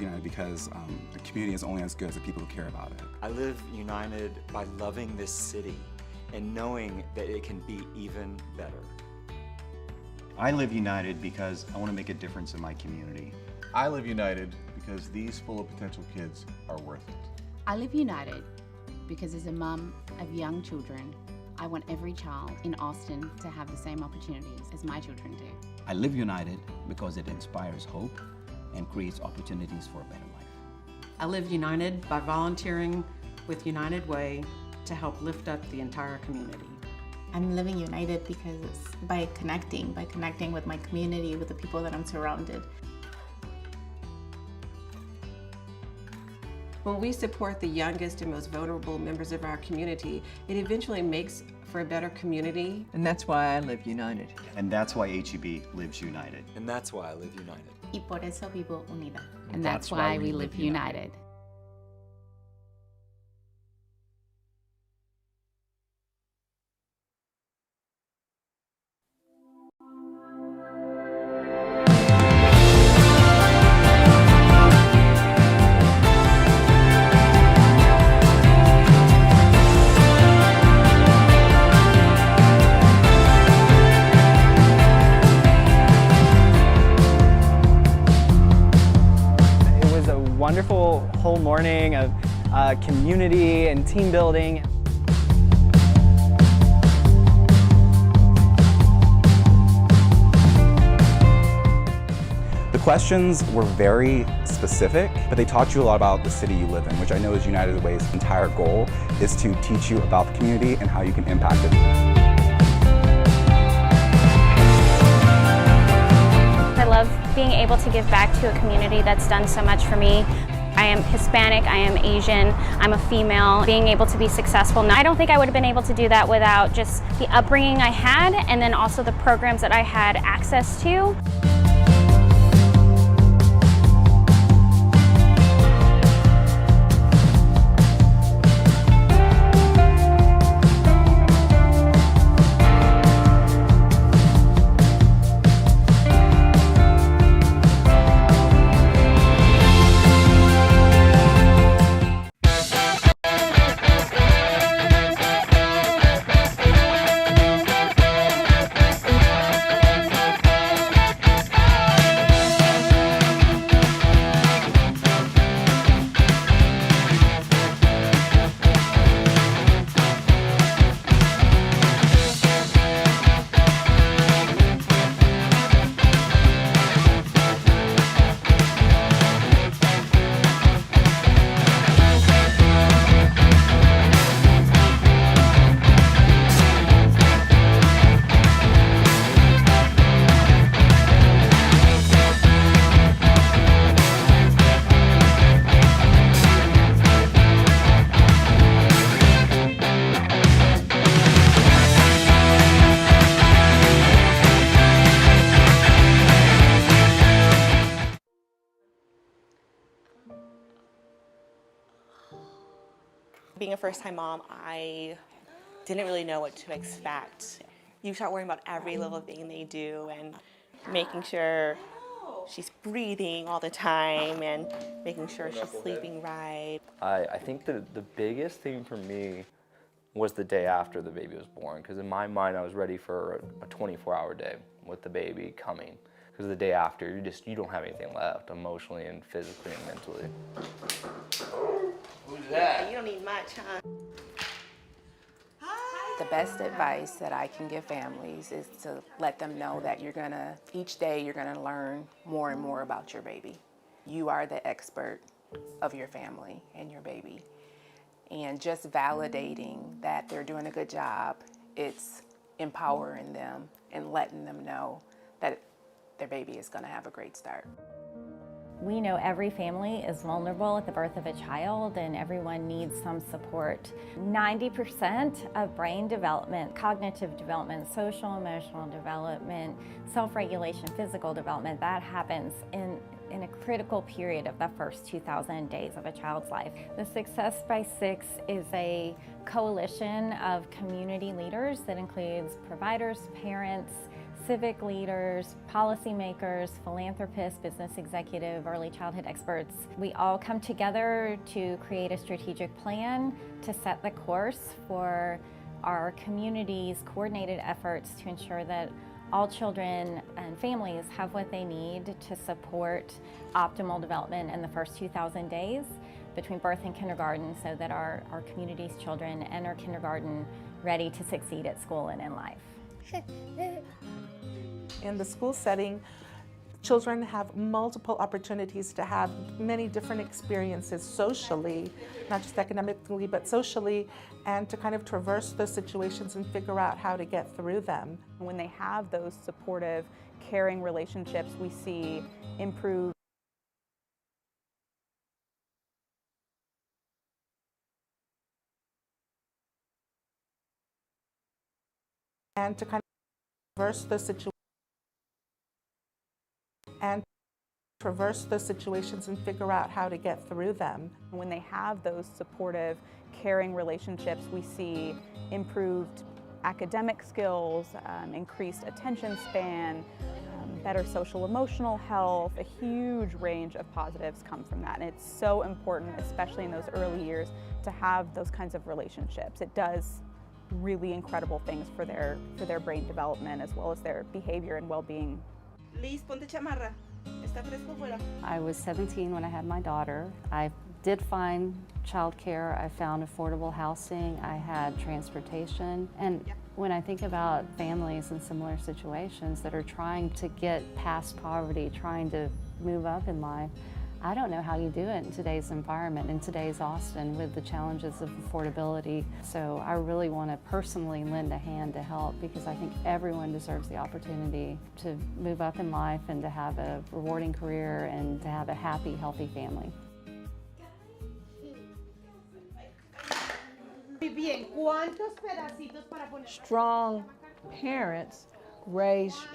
United because the community is only as good as the people who care about it. I live united by loving this city and knowing that it can be even better. I live united because I want to make a difference in my community. I live united because these full of potential kids are worth it. I live united because as a mum of young children, I want every child in Austin to have the same opportunities as my children do. I live united because it inspires hope and creates opportunities for a better life. I live united by volunteering with United Way to help lift up the entire community. I'm living united because it's by connecting with my community, with the people that I'm surrounded. When we support the youngest and most vulnerable members of our community, it eventually makes for a better community. And that's why I live united. And that's why HEB lives united. And that's why I live united. Y por eso vivo unida. And that's why we live united. Wonderful whole morning of community and team building. The questions were very specific, but they taught you a lot about the city you live in, which I know is United Way's entire goal, is to teach you about the community and how you can impact it. I love being able to give back to a community that's done so much for me. I am Hispanic, I am Asian, I'm a female. Being able to be successful, I don't think I would have been able to do that without just the upbringing I had and then also the programs that I had access to. Being a first-time mom, I didn't really know what to expect. You start worrying about every little thing they do and making sure she's breathing all the time and making sure she's sleeping right. I think the biggest thing for me was the day after the baby was born, because in my mind I was ready for a 24-hour day with the baby coming. Because the day after, you don't have anything left emotionally and physically and mentally. Who's that? You don't need much, huh? The best advice that I can give families is to let them know that each day you're gonna learn more and more about your baby. You are the expert of your family and your baby. And just validating that they're doing a good job, it's empowering them and letting them know that their baby is gonna have a great start. We know every family is vulnerable at the birth of a child and everyone needs some support. 90% of brain development, cognitive development, social emotional development, self-regulation, physical development, that happens in a critical period of the first 2,000 days of a child's life. The Success by Six is a coalition of community leaders that includes providers, parents, civic leaders, policymakers, philanthropists, business executive, early childhood experts. We all come together to create a strategic plan to set the course for our community's coordinated efforts to ensure that all children and families have what they need to support optimal development in the first 2,000 days between birth and kindergarten, so that our community's children enter kindergarten ready to succeed at school and in life. In the school setting, children have multiple opportunities to have many different experiences socially, not just academically, but socially, and to kind of traverse those situations and figure out how to get through them. When they have those supportive, caring relationships, we see improved and to kind of traverse those situations and figure out how to get through them. When they have those supportive, caring relationships, we see improved academic skills, increased attention span, better social emotional health. A huge range of positives come from that, and it's so important, especially in those early years, to have those kinds of relationships. It does really incredible things for their brain development as well as their behavior and well-being. Liz, ponte chamarra. Está fresco fuera. I was 17 when I had my daughter. I did find childcare. I found affordable housing. I had transportation. And when I think about families in similar situations that are trying to get past poverty, trying to move up in life, I don't know how you do it in today's environment, in today's Austin, with the challenges of affordability. So I really want to personally lend a hand to help, because I think everyone deserves the opportunity to move up in life and to have a rewarding career and to have a happy, healthy family. ¿Cuántos pedacitos para poner? Strong parents raise strong